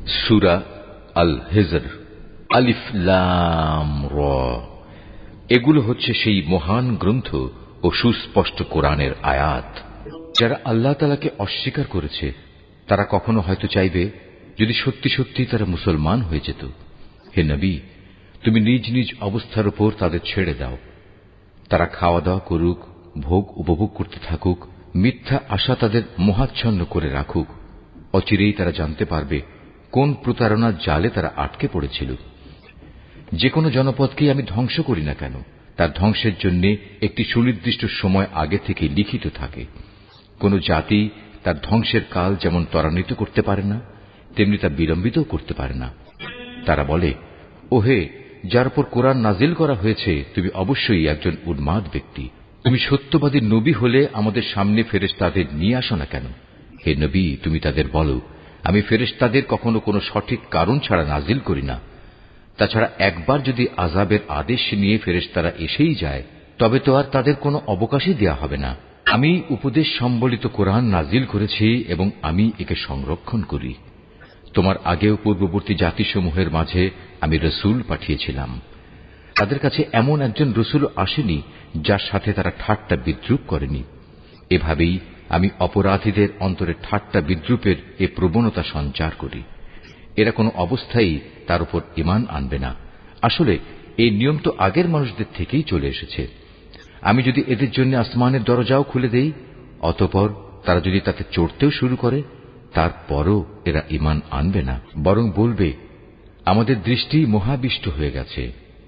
সূরা আল হিজর। আলিফ লাম র। এগুলো হচ্ছে সেই মহান গ্রন্থ ও সুস্পষ্ট কোরআনের আয়াত। যারা আল্লাহ তাআলাকে অস্বীকার করেছে তারা কখনো হয়তো চাইবে যদি সত্যি সত্যি তারা মুসলমান হয়ে যেত। হে নবী, তুমি নিজ নিজ অবস্থার উপর তাদের ছেড়ে দাও। তারা খাওয়া দাওয়া করুক, ভোগ উপভোগ করতে থাকুক, মিথ্যা আশা তাদের মোহাচ্ছন্ন করে রাখুক। অচিরেই তারা জানতে পারবে কোন প্রতারণার জালে তারা আটকে পড়েছিল। যে কোনো জনপদকেই আমি ধ্বংস করি না কেন, তার ধ্বংসের জন্য একটি সুনির্দিষ্ট সময় আগে থেকে লিখিত থাকে। কোন জাতি তার ধ্বংসের কাল যেমন ত্বরান্বিত করতে পারে না, তেমনি তা বিলম্বিতও করতে পারে না। তারা বলে, ওহে, যার উপর কোরআন নাজিল করা হয়েছে তুমি অবশ্যই একজন উন্মাদ ব্যক্তি। তুমি সত্যবাদী নবী হলে আমাদের সামনে ফেরেশতাদের নিয়ে আসো না কেন। হে নবী, তুমি তাদের বলো, আমি ফেরেশতাদের কখনো কোনো সঠিক কারণ ছাড়া নাজিল করি না। তাছাড়া একবার যদি আযাবের আদেশ নিয়ে ফেরেশতারা এসেই যায় তবে তো আর তাদের কোনো অবকাশই দেয়া হবে না। আমি উপদেশ সম্বলিত কোরআন নাজিল করেছি এবং আমি একে সংরক্ষণ করি। তোমার আগেও পূর্ববর্তী জাতিসমূহের মাঝে আমি রসুল পাঠিয়েছিলাম। তাদের কাছে এমন একজন রসুল আসেনি যার সাথে তারা ঠাট্টা বিদ্রুপ করেনি। এভাবেই আমি অপরাধীদের অন্তরে ঠাট্টা বিদ্রুপের এ প্রবণতা সঞ্চার করি। এরা কোনো অবস্থায় তার উপর ঈমান আনবে না। আসলে এই নিয়ম তো আগের মানুষদের থেকেই চলে এসেছে। আমি যদি এদের জন্য আসমানের দরজাও খুলে দেই, অতঃপর তারা যদি তাতে চড়তেও শুরু করে, তারপরও এরা ঈমান আনবে না, বরং বলবে আমাদের দৃষ্টি মোহাবিষ্ট হয়ে গেছে,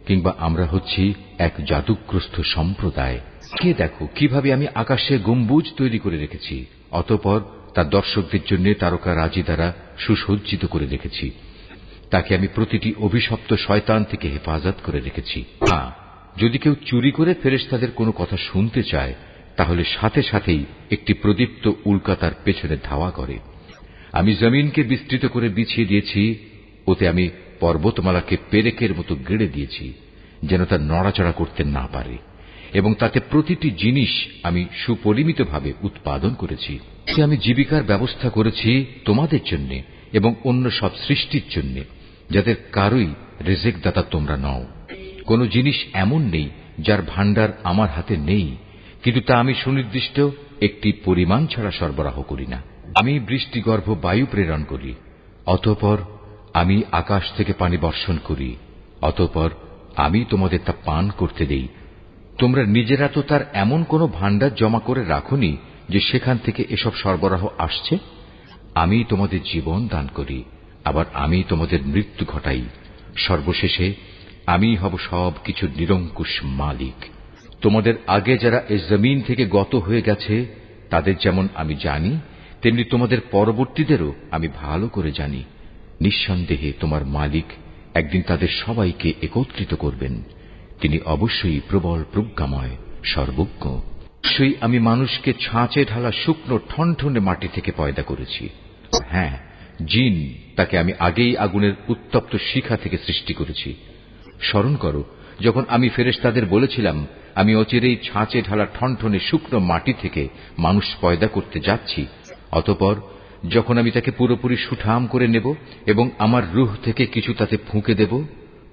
কিংবা আমরা হচ্ছি এক জাদুগ্রস্ত সম্প্রদায়। কে দেখো কিভাবে আমি আকাশে গম্বুজ তৈরি করে রেখেছি, অতঃপর তার দর্শকদের জন্য তারকা রাজি দ্বারা সুসজ্জিত করে রেখেছি। তাকে আমি প্রতিটি অভিশপ্ত শয়তান থেকে হেফাজত করে রেখেছি। হ্যাঁ, যদি কেউ চুরি করে ফেরেশতাদের কোনো কথা শুনতে চায় তাহলে সাথে সাথেই একটি প্রদীপ্ত উল্কা তার পেছনে ধাওয়া করে। আমি জমিনকে বিস্তৃত করে বিছিয়ে দিয়েছি, ওতে আমি পর্বতমালাকে পেরেকের মতো গেড়ে দিয়েছি যেন তা নড়াচড়া করতে না পারে, এবং তাতে প্রতিটি জিনিস আমি সুপরিমিতভাবে উৎপাদন করেছি। আমি জীবিকার ব্যবস্থা করেছি তোমাদের জন্য এবং অন্য সব সৃষ্টির জন্য, যাদের কারোই রিজিক দাতা তোমরা নও। কোন জিনিস এমন নেই যার ভাণ্ডার আমার হাতে নেই, কিন্তু তা আমি সুনির্দিষ্ট একটি পরিমাণ ছাড়া সরবরাহ করি না। আমি বৃষ্টিগর্ভ বায়ু প্রেরণ করি, অতঃপর আমি আকাশ থেকে পানি বর্ষণ করি, অতঃপর আমি তোমাদের তা পান করতে দেই। তোমরা নিজেরা তো তার এমন কোন ভাণ্ডার জমা করে রাখোনি যে সেখান থেকে এসব সরবরাহ আসছে। আমি তোমাদের জীবন দান করি, আবার আমি তোমাদের মৃত্যু ঘটাই। সর্বশেষে আমি হব সব কিছুর নিরঙ্কুশ মালিক। তোমাদের আগে যারা এই জমিন থেকে গত হয়ে গেছে তাদের যেমন আমি জানি, তেমনি তোমাদের পরবর্তীদেরও আমি ভালো করে জানি। নিঃসন্দেহে তোমার মালিক একদিন তাদের সবাইকে একত্রিত করবেন। তিনি অবশ্যই প্রবল প্রজ্ঞাময়, সর্বজ্ঞ। অবশ্যই আমি মানুষকে ছাঁচে ঢালা শুকনো ঠনঠনে মাটি থেকে পয়দা করেছি। হ্যাঁ, জিন তাকে আমি আগেই আগুনের উত্তপ্ত শিখা থেকে সৃষ্টি করেছি। স্মরণ করো, যখন আমি ফেরেশতাদের বলেছিলাম আমি অচিরেই ছাঁচে ঢালা ঠনঠনে শুকনো মাটি থেকে মানুষ পয়দা করতে যাচ্ছি, অতঃপর যখন আমি তাকে পুরোপুরি সুঠাম করে নেব এবং আমার রূহ থেকে কিছু তাতে ফুঁকে দেব,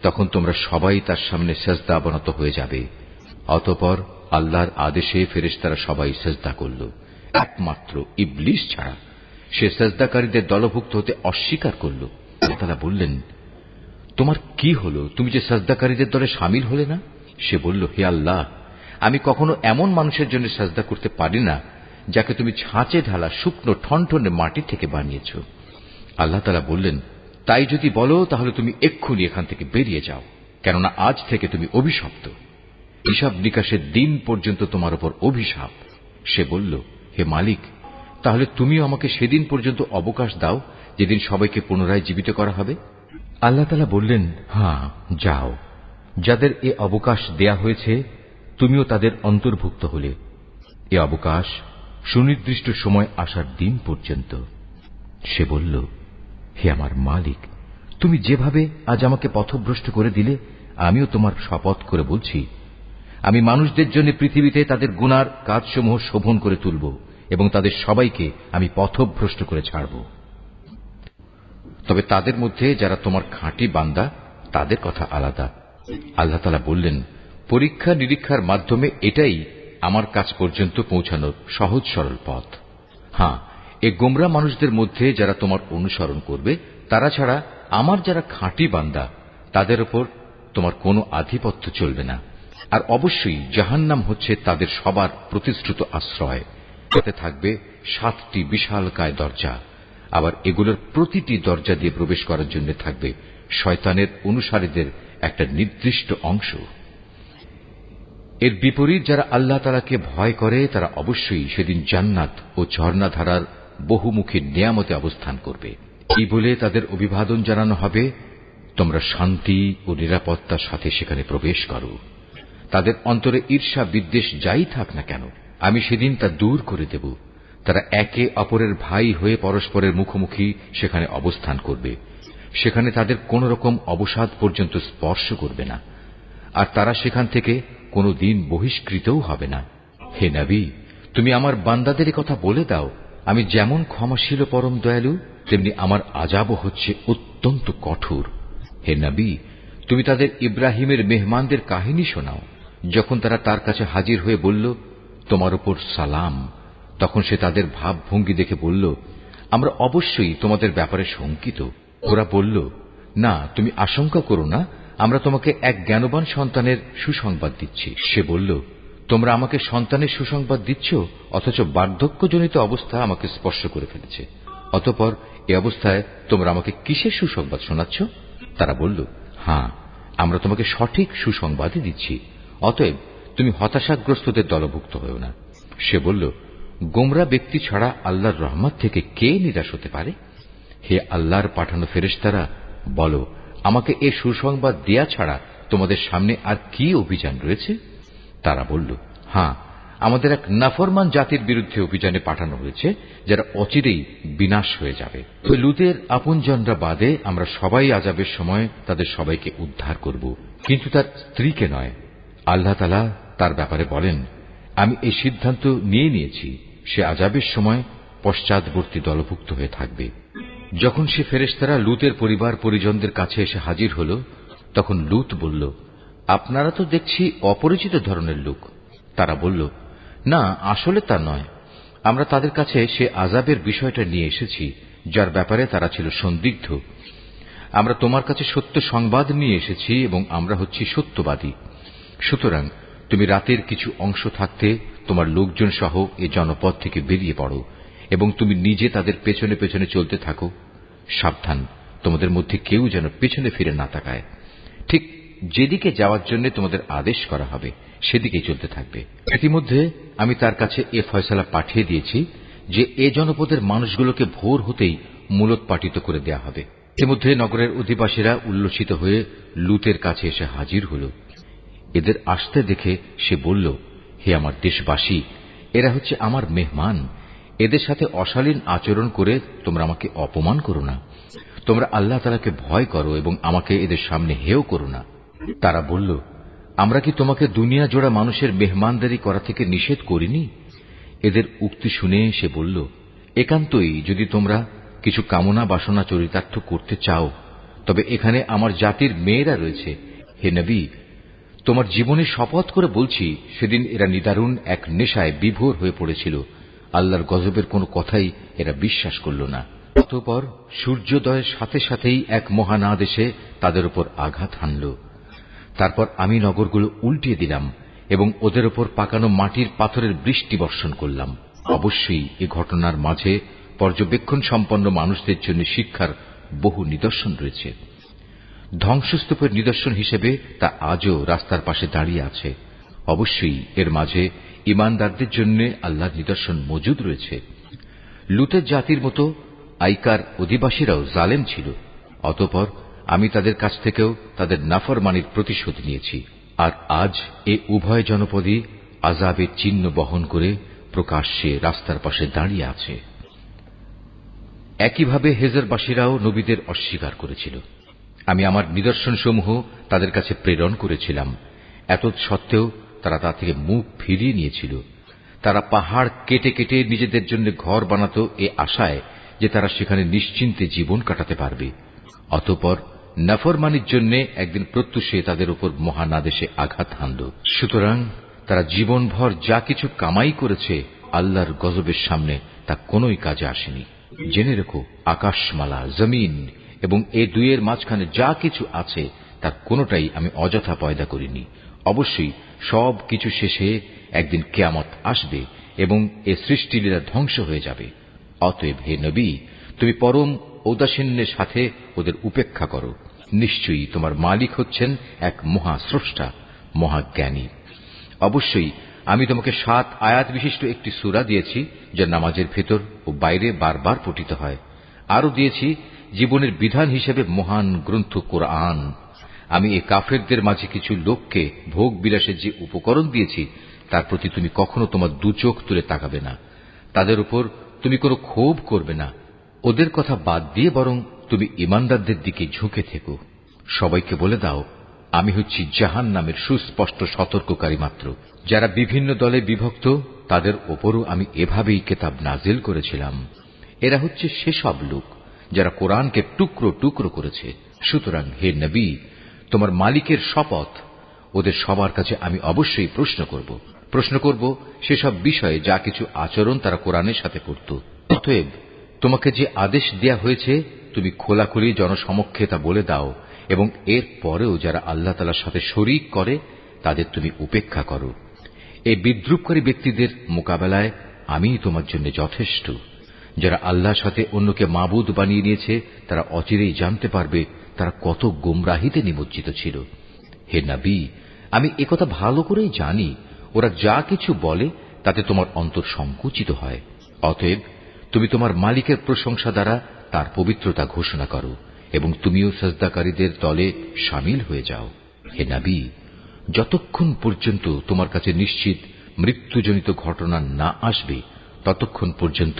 তখন তোমরা সবাই তার সামনে সেজদা অবনত হয়ে যাবে। অতঃপর আল্লাহর আদেশে ফেরেশতারা সবাই সেজদা করল, একমাত্র ইবলিস ছাড়া। সে সেজদাকারীদের দলভুক্ত হতে অস্বীকার করল। তারা বললেন, তোমার কি হলো, তুমি যে সেজদাকারীদের দলে শামিল হলে না? সে বলল, হে আল্লাহ, আমি কখনো এমন মানুষের জন্য সেজদা করতে পারি না যাকে তুমি ছাঁচে ঢালা শুকনো ঠনঠনে মাটি থেকে বানিয়েছ। আল্লাহ তাআলা বললেন, তাই যদি বলো তাহলে তুমি এক্ষুনি এখান থেকে বেরিয়ে যাও, কেননা আজ থেকে তুমি অভিশপ্ত। হিসাব নিকাশের দিন পর্যন্ত তোমার উপর অভিশাপ। সে বলল, হে মালিক, তাহলে তুমিও আমাকে সেদিন পর্যন্ত অবকাশ দাও যেদিন সবাইকে পুনরায় জীবিত করা হবে। আল্লাহ তাআলা বললেন, হ্যাঁ, যাও। যাদের এ অবকাশ দেয়া হয়েছে তুমিও তাদের অন্তর্ভুক্ত হলে। এ অবকাশ সুনির্দিষ্ট সময় আসার দিন পর্যন্ত। সে বলল, হে আমার মালিক, তুমি যেভাবে আজ আমাকে পথভ্রষ্ট করে দিলে, আমিও তোমার শপথ করে বলছি, আমি মানুষদের জন্য পৃথিবীতে তাদের গুনার কাজসমূহ শোভন করে তুলব এবং তাদের সবাইকে আমি পথভ্রষ্ট করে ছাড়ব। তবে তাদের মধ্যে যারা তোমার খাঁটি বান্দা তাদের কথা আলাদা। আল্লাহ তাআলা বললেন, পরীক্ষা নিরীক্ষার মাধ্যমে এটাই আমার কাছ পর্যন্ত পৌঁছানোর সহজ সরল পথ। হ্যাঁ, এ গোমরা মানুষদের মধ্যে যারা তোমার অনুসরণ করবে তারা ছাড়া আমার যারা খাঁটি বান্দা তাদের উপর তোমার কোনো আধিপত্য চলবে না। আর অবশ্যই জাহান্নাম হচ্ছে তাদের সবার প্রতিশ্রুত আশ্রয়। এতে থাকবে 7টি বিশালকায় দরজা। আবার এগুলোর প্রতিটি দরজা দিয়ে প্রবেশ করার জন্য থাকবে শয়তানের অনুসারীদের একটা নির্দিষ্ট অংশ। এর বিপরীত যারা আল্লাহ তাআলাকে ভয় করে তারা অবশ্যই সেদিন জান্নাত ও ঝর্ণাধারার বহুমুখী নিয়ামতে অবস্থান করবে। এই বলে তাদের অভিবাদন জানানো হবে, তোমরা শান্তি ও নিরাপত্তার সাথে সেখানে প্রবেশ করো। তাদের অন্তরে ঈর্ষা বিদ্বেষ যাই থাক না কেন আমি সেদিন তা দূর করে দেব। তারা একে অপরের ভাই হয়ে পরস্পরের মুখোমুখি সেখানে অবস্থান করবে। সেখানে তাদের কোন রকম অবসাদ পর্যন্ত স্পর্শ করবে না, আর তারা সেখান থেকে কোনো দিন বহিষ্কৃতও হবে না। হে নবী, তুমি আমার বান্দাদের কথা বলে দাও, আমি যেমন ক্ষমাশীল পরম দয়ালু তেমনি আমার আযাবও হচ্ছে অত্যন্ত কঠোর। হে নবী, তুমি তাদের ইব্রাহিমের মেহমানদের কাহিনী শোনাও। যখন তারা তার কাছে হাজির হয়ে বলল, তোমার উপর সালাম, তখন সে তাদের ভাবভঙ্গি দেখে বলল, আমরা অবশ্যই তোমাদের ব্যাপারে শঙ্কিত। ওরা বলল, না, তুমি আশঙ্কা করো না, আমরা তোমাকে এক জ্ঞানবান সন্তানের সুসংবাদ দিচ্ছি। সে বলল, তোমরা আমাকে সন্তানের সুসংবাদ দিচ্ছ, অথচ বার্ধক্যজনিত অবস্থা আমাকে স্পর্শ করে ফেলেছে। অতঃপর এ অবস্থায় তোমরা আমাকে কিসের সুসংবাদ শোনাচ্ছ? তারা বলল, হ্যাঁ, আমরা তোমাকে সঠিক সুসংবাদই দিচ্ছি। অতএব তুমি হতাশাগ্রস্তদের দলভুক্ত হও না। সে বলল, গোমরা ব্যক্তি ছাড়া আল্লাহর রহমত থেকে কে নিরাশ হতে পারে? হে আল্লাহর পাঠানো ফেরেশতারা, বলো, আমাকে এ সুসংবাদ দেয়া ছাড়া তোমাদের সামনে আর কি অভিযান রয়েছে? তারা বলল, হ্যাঁ, আমাদের এক নাফরমান জাতির বিরুদ্ধে অভিযানে পাঠানো হয়েছে, যারা অচিরেই বিনাশ হয়ে যাবে। লূতের আপনজনরা বাদে আমরা সবাই আযাবের সময় তাদের সবাইকে উদ্ধার করব, কিন্তু তার স্ত্রীকে নয়। আল্লাহ তাআলা তার ব্যাপারে বলেন, আমি এই সিদ্ধান্ত নিয়েছি, সে আযাবের সময় পশ্চাৎবর্তী দলভুক্ত হয়ে থাকবে। যখন সে ফেরেশতারা লূতের পরিবার পরিজনদের কাছে এসে হাজির হল, তখন লূত বলল, আপনারা তো দেখছি অপরিচিত ধরনের লোক। তারা বলল, না, আসলে তা নয়, আমরা তাদের কাছে সে আযাবের বিষয়টা নিয়ে এসেছি যার ব্যাপারে তারা ছিল সন্দিগ্ধ। আমরা তোমার কাছে সত্য সংবাদ নিয়ে এসেছি এবং আমরা হচ্ছি সত্যবাদী। সুতরাং তুমি রাতের কিছু অংশ থাকতে তোমার লোকজন সহ এ জনপদ থেকে বেরিয়ে পড়ো এবং তুমি নিজে তাদের পেছনে পেছনে চলতে থাকো। সাবধান, তোমাদের মধ্যে কেউ যেন পেছনে ফিরে না তাকায়। ঠিক যেদিকে যাওয়ার জন্য তোমাদের আদেশ করা হবে সেদিকেই চলতে থাকবে। ইতিমধ্যে আমি তার কাছে এ ফয়সালা পাঠিয়ে দিয়েছি যে এ জনপদের মানুষগুলোকে ভোর হতেই মূলোৎপাটিত করে দেয়া হবে। ইতিমধ্যে নগরের অধিবাসীরা উল্লসিত হয়ে লূতের কাছে এসে হাজির হল। এদের আসতে দেখে সে বলল, হে আমার দেশবাসী, এরা হচ্ছে আমার মেহমান। এদের সাথে অশালীন আচরণ করে তোমরা আমাকে অপমান করো না। তোমরা আল্লাহ তাআলাকে ভয় করো এবং আমাকে এদের সামনে হেয় করো না। তারা বলল, আমরা কি তোমাকে দুনিয়া জোড়া মানুষের মেহমানদারি করা থেকে নিষেধ করিনি? এদের উক্তি শুনে সে বলল, একান্তই যদি তোমরা কিছু কামনা বাসনা চরিতার্থ করতে চাও তবে এখানে আমার জাতির মেয়েরা রয়েছে। হে নবী, তোমার জীবনে শপথ করে বলছি, সেদিন এরা নিদারুণ এক নেশায় বিভোর হয়ে পড়েছিল। আল্লাহর গজবের কোনো কথাই এরা বিশ্বাস করল না। অতঃপর সূর্যোদয়ের সাথে সাথেই এক মহানাদ এসে তাদের উপর আঘাত হানল। তারপর আমি নগরগুলো উল্টিয়ে দিলাম এবং ওদের ওপর পাকানো মাটির পাথরের বৃষ্টি বর্ষণ করলাম। অবশ্যই এ ঘটনার মাঝে পর্যবেক্ষণ সম্পন্ন মানুষদের জন্য শিক্ষার বহু নিদর্শন রয়েছে। ধ্বংসস্তূপের নিদর্শন হিসেবে তা আজও রাস্তার পাশে দাঁড়িয়ে আছে। অবশ্যই এর মাঝে ঈমানদারদের জন্য আল্লাহর নিদর্শন মজুদ রয়েছে। লূতের জাতির মতো আইকার অধিবাসীরাও জালেম ছিল। অতঃপর আমি তাদের কাছ থেকেও তাদের নাফরমানির প্রতিশোধ নিয়েছি। আর আজ এ উভয় জনপদই আযাবের চিহ্ন বহন করে প্রকাশ্যে রাস্তার পাশে দাঁড়িয়ে আছে। একইভাবে হেজরবাসীরাও নবীদের অস্বীকার করেছিল। আমি আমার নিদর্শনসমূহ তাদের কাছে প্রেরণ করেছিলাম, এতৎসত্ত্বেও তারা তা থেকে মুখ ফিরিয়ে নিয়েছিল। তারা পাহাড় কেটে কেটে নিজেদের জন্য ঘর বানাতো এ আশায় যে তারা সেখানে নিশ্চিন্তে জীবন কাটাতে পারবে। অতঃপর নাফরমানির জন্য একদিন প্রত্যুষে তাদের উপর মহানাদেশে আঘাত হানল। সুতরাং তারা জীবনভর যা কিছু কামাই করেছে আল্লাহর গজবের সামনে তা কোনোই কাজে আসেনি। জেনে রেখো, আকাশমালা, জমিন এবং এ দুইয়ের মাঝখানে যা কিছু আছে তার কোনোটাই আমি অযথা পয়দা করিনি। অবশ্যই সব কিছু শেষে একদিন কিয়ামত আসবে এবং এ সৃষ্টিলীলা ধ্বংস হয়ে যাবে। অতএব হে নবী, তুমি পরম ঔদাসীন্যের সাথে ওদের উপেক্ষা করো। নিশ্চয়ই তোমার মালিক হচ্ছেন এক মহাস্রষ্টা, মহাজ্ঞানী। অবশ্যই আমি তোমাকে 7 আয়াত বিশিষ্ট একটি সূরা দিয়েছি, যা নামাজের ভেতর ও বাইরে বারবার পঠিত হয়। আরো দিয়েছি জীবনের বিধান হিসেবে মহান গ্রন্থ কোরআন। আমি এ কাফেরদের মাঝে কিছু লোককে ভোগ বিলাসের যে উপকরণ দিয়েছি তার প্রতি তুমি কখনো তোমার দু চোখ তুলে তাকাবে না। তাদের উপর তুমি কোনো ক্ষোভ করবে না। ওদের কথা বাদ দিয়ে বরং তুমি ঈমানদারদের দিকে ঝুঁকে থেকো। সবাইকে বলে দাও, আমি হচ্ছি জাহান্নামের সুস্পষ্ট সতর্ককারী মাত্র। যারা বিভিন্ন দলে বিভক্ত তাদের ওপরও আমি এভাবেই কিতাব নাজিল করেছিলাম। এরা হচ্ছে সেসব লোক যারা কোরআনকে টুকরো টুকরো করেছে। সুতরাং হে নবী, তোমার মালিকের শপথ, ওদের সবার কাছে আমি অবশ্যই প্রশ্ন করব সেসব বিষয়ে যা কিছু আচরণ তারা কোরআনের সাথে করত। অতএব তোমাকে যে আদেশ দেয়া হয়েছে তুমি খোলাখুলি জনসমক্ষে তা বলে দাও, এবং এর পরেও যারা আল্লাহ তাআলার সাথে শরীক করে তাদের তুমি উপেক্ষা করো। এই বিদ্রূপকারী ব্যক্তিদের মোকাবেলায় আমিই তোমার জন্য যথেষ্ট। যারা আল্লাহর সাথে অন্যকে মাবুদ বানিয়ে নিয়েছে তারা অচিরেই জানতে পারবে তারা কত গোমরাহিতে নিমজ্জিত ছিল। হে নবী, আমি একথা ভালো করেই জানি, ওরা যা কিছু বলে তাতে তোমার অন্তর সংকুচিত হয়। অতএব তুমি তোমার মালিকের প্রশংসা দ্বারা তার পবিত্রতা ঘোষণা করো এবং তুমিও সাজদাকারীদের দলে শামিল হয়ে যাও। হে নবী, যতক্ষণ পর্যন্ত তোমার কাছে নিশ্চিত মৃত্যুজনিত ঘটনা না আসবে ততক্ষণ পর্যন্ত